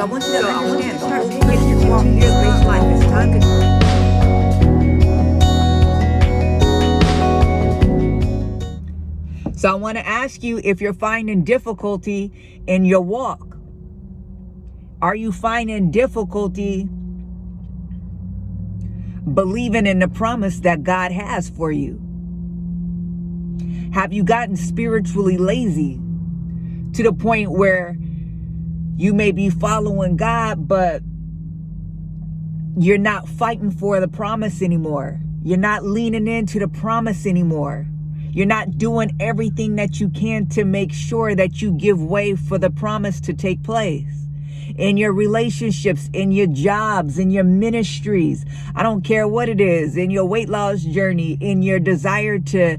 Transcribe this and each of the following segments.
So I want you to understand the whole Christian walk, fear-based life is time. So I want to ask you, if you're finding difficulty in your walk, are you finding difficulty believing in the promise that God has for you? Have you gotten spiritually lazy to the point where you may be following God, but you're not fighting for the promise anymore? You're not leaning into the promise anymore. You're not doing everything that you can to make sure that you give way for the promise to take place in your relationships, in your jobs, in your ministries. I don't care what it is, in your weight loss journey, in your desire to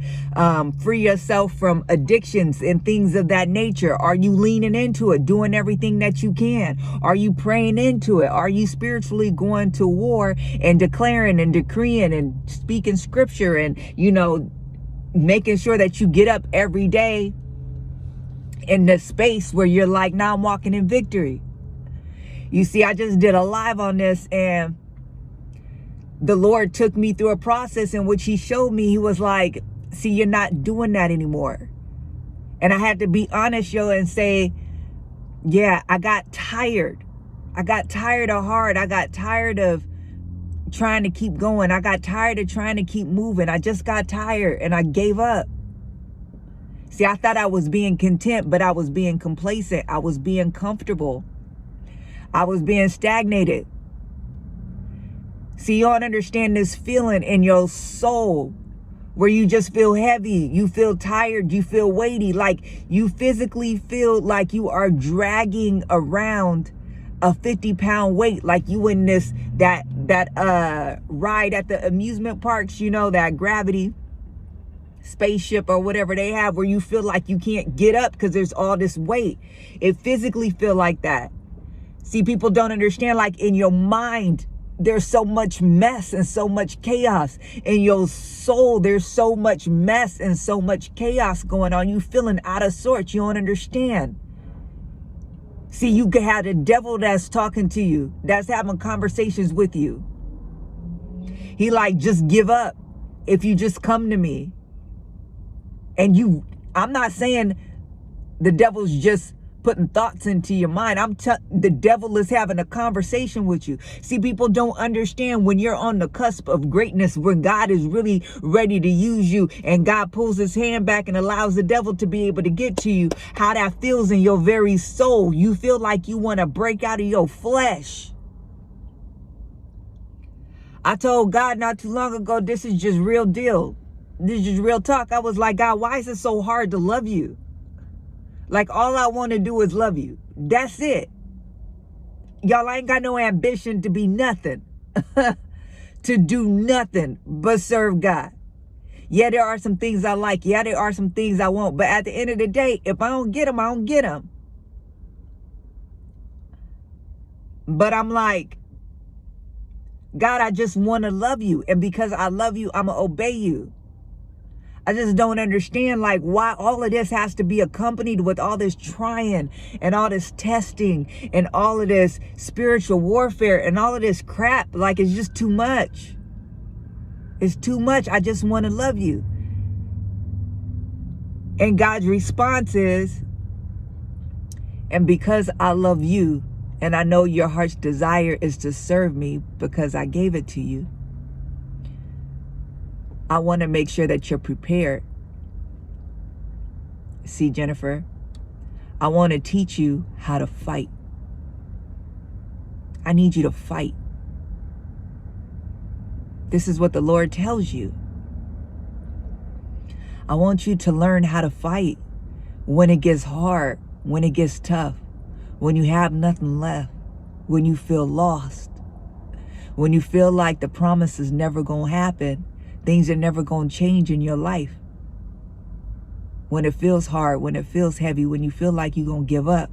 free yourself from addictions and things of that nature. Are you leaning into it, doing everything that you can? Are you praying into it? Are you spiritually going to war and declaring and decreeing and speaking scripture and, making sure that you get up every day in the space where you're like, now I'm walking in victory? You see, I just did a live on this, and the Lord took me through a process in which he showed me, he was like, see, you're not doing that anymore. And I had to be honest, and say, yeah, I got tired. I got tired of hard. I got tired of trying to keep going. I got tired of trying to keep moving. I just got tired and I gave up. See, I thought I was being content, but I was being complacent. I was being comfortable. I was being stagnated. See, you don't understand this feeling in your soul where you just feel heavy, you feel tired, you feel weighty, like you physically feel like you are dragging around a 50-pound weight, like you in that ride at the amusement parks, that gravity spaceship or whatever they have, where you feel like you can't get up because there's all this weight. It physically feel like that. See, people don't understand, like in your mind, there's so much mess and so much chaos. In your soul, there's so much mess and so much chaos going on. You feeling out of sorts. You don't understand. See, you could have the devil that's talking to you, that's having conversations with you. He like, just give up if you just come to me. And I'm not saying the devil's just putting thoughts into your mind. The devil is having a conversation with you. See, people don't understand when you're on the cusp of greatness, when God is really ready to use you and God pulls his hand back and allows the devil to be able to get to you, how that feels in your very soul. You feel like you want to break out of your flesh. I told God not too long ago, this is just real deal. This is just real talk. I was like, God, why is it so hard to love you? Like, all I want to do is love you. That's it. Y'all, I ain't got no ambition to be nothing. To do nothing but serve God. Yeah, there are some things I like. Yeah, there are some things I want. But at the end of the day, if I don't get them, I don't get them. But I'm like, God, I just want to love you. And because I love you, I'm going to obey you. I just don't understand, like, why all of this has to be accompanied with all this trying and all this testing and all of this spiritual warfare and all of this crap. Like, it's just too much. It's too much. I just want to love you. And God's response is, and because I love you and I know your heart's desire is to serve me because I gave it to you, I want to make sure that you're prepared. See, Jennifer, I want to teach you how to fight. I need you to fight. This is what the Lord tells you. I want you to learn how to fight when it gets hard, when it gets tough, when you have nothing left, when you feel lost, when you feel like the promise is never going to happen. Things are never going to change in your life. When it feels hard, when it feels heavy, when you feel like you're going to give up.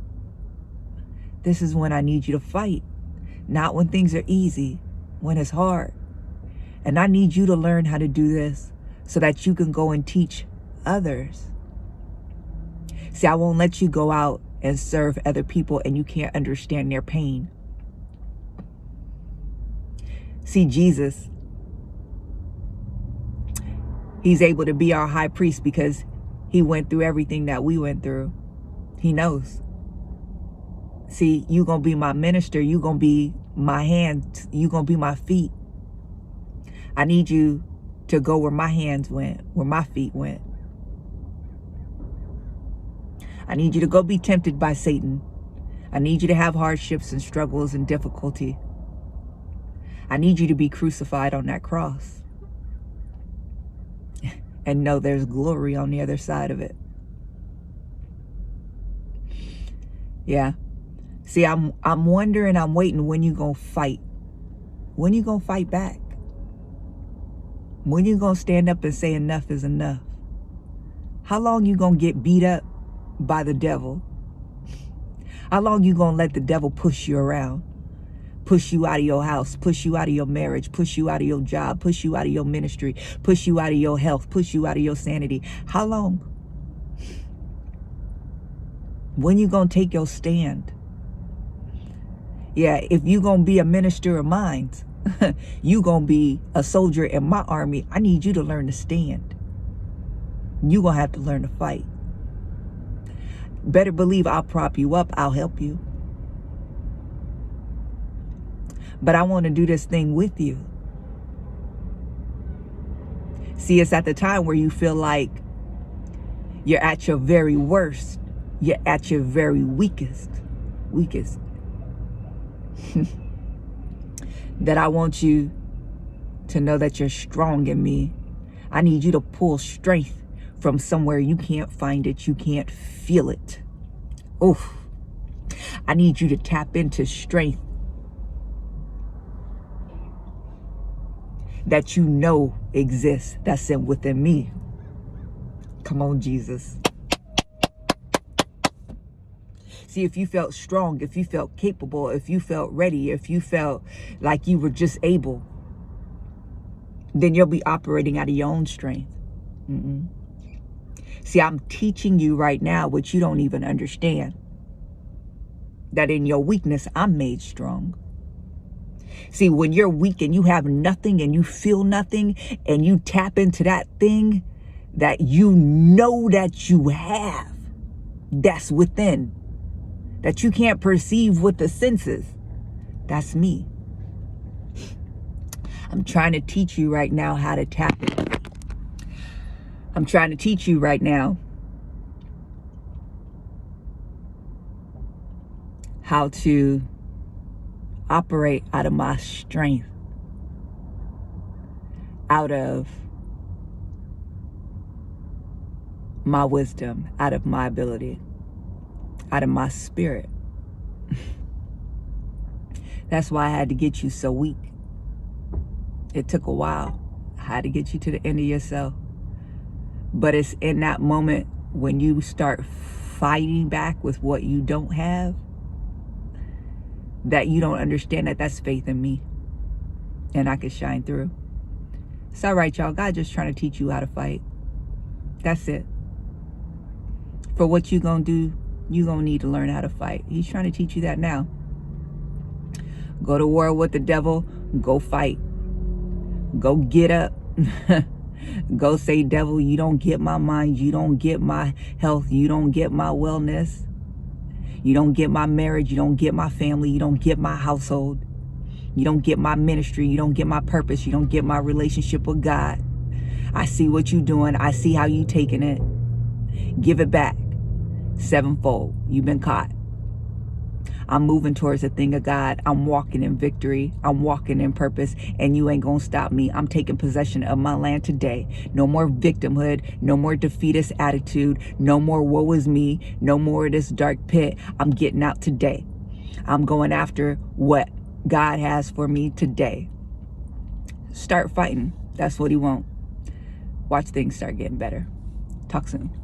This is when I need you to fight. Not when things are easy, when it's hard. And I need you to learn how to do this so that you can go and teach others. See, I won't let you go out and serve other people and you can't understand their pain. See, Jesus, he's able to be our high priest because he went through everything that we went through. He knows. See, you gonna be my minister. You gonna be my hands. You gonna be my feet. I need you to go where my hands went, where my feet went. I need you to go be tempted by Satan. I need you to have hardships and struggles and difficulty. I need you to be crucified on that cross and know there's glory on the other side of it. Yeah. See, I'm wondering, I'm waiting when you gonna fight. When you gonna fight back? When you gonna stand up and say enough is enough? How long you gonna get beat up by the devil? How long you gonna let the devil push you around? Push you out of your house, push you out of your marriage, push you out of your job, push you out of your ministry, push you out of your health, push you out of your sanity. How long? When you gonna take your stand? Yeah, if you gonna be a minister of mine, you gonna be a soldier in my army, I need you to learn to stand. You gonna have to learn to fight. Better believe I'll prop you up, I'll help you. But I want to do this thing with you. See, it's at the time where you feel like you're at your very worst. You're at your very weakest. That I want you to know that you're strong in me. I need you to pull strength from somewhere you can't find it. You can't feel it. Oof. I need you to tap into strength that you know exists, that's within me. Come on, Jesus. See, if you felt strong, if you felt capable, if you felt ready, if you felt like you were just able, then you'll be operating out of your own strength. See, I'm teaching you right now what you don't even understand. That in your weakness, I'm made strong. See, when you're weak and you have nothing and you feel nothing and you tap into that thing that you know that you have, that's within, that you can't perceive with the senses, that's me. I'm trying to teach you right now how to tap it. I'm trying to teach you right now how to operate out of my strength, out of my wisdom, out of my ability, out of my spirit. That's why I had to get you so weak. It took a while. I had to get you to the end of yourself. But it's in that moment when you start fighting back with what you don't have, that you don't understand that that's faith in me. And I can shine through. It's all right, y'all. God just trying to teach you how to fight. That's it. For what you gonna do, you gonna need to learn how to fight. He's trying to teach you that now. Go to war with the devil. Go fight. Go get up. Go say, devil, you don't get my mind. You don't get my health. You don't get my wellness. You don't get my marriage. You don't get my family. You don't get my household. You don't get my ministry. You don't get my purpose. You don't get my relationship with God. I see what you're doing. I see how you taking it. Give it back. Sevenfold. You've been caught. I'm moving towards the thing of God. I'm walking in victory. I'm walking in purpose, and you ain't gonna stop me. I'm taking possession of my land today. No more victimhood. No more defeatist attitude. No more woe is me. No more of this dark pit. I'm getting out today. I'm going after what God has for me today. Start fighting. That's what he wants. Watch things start getting better. Talk soon.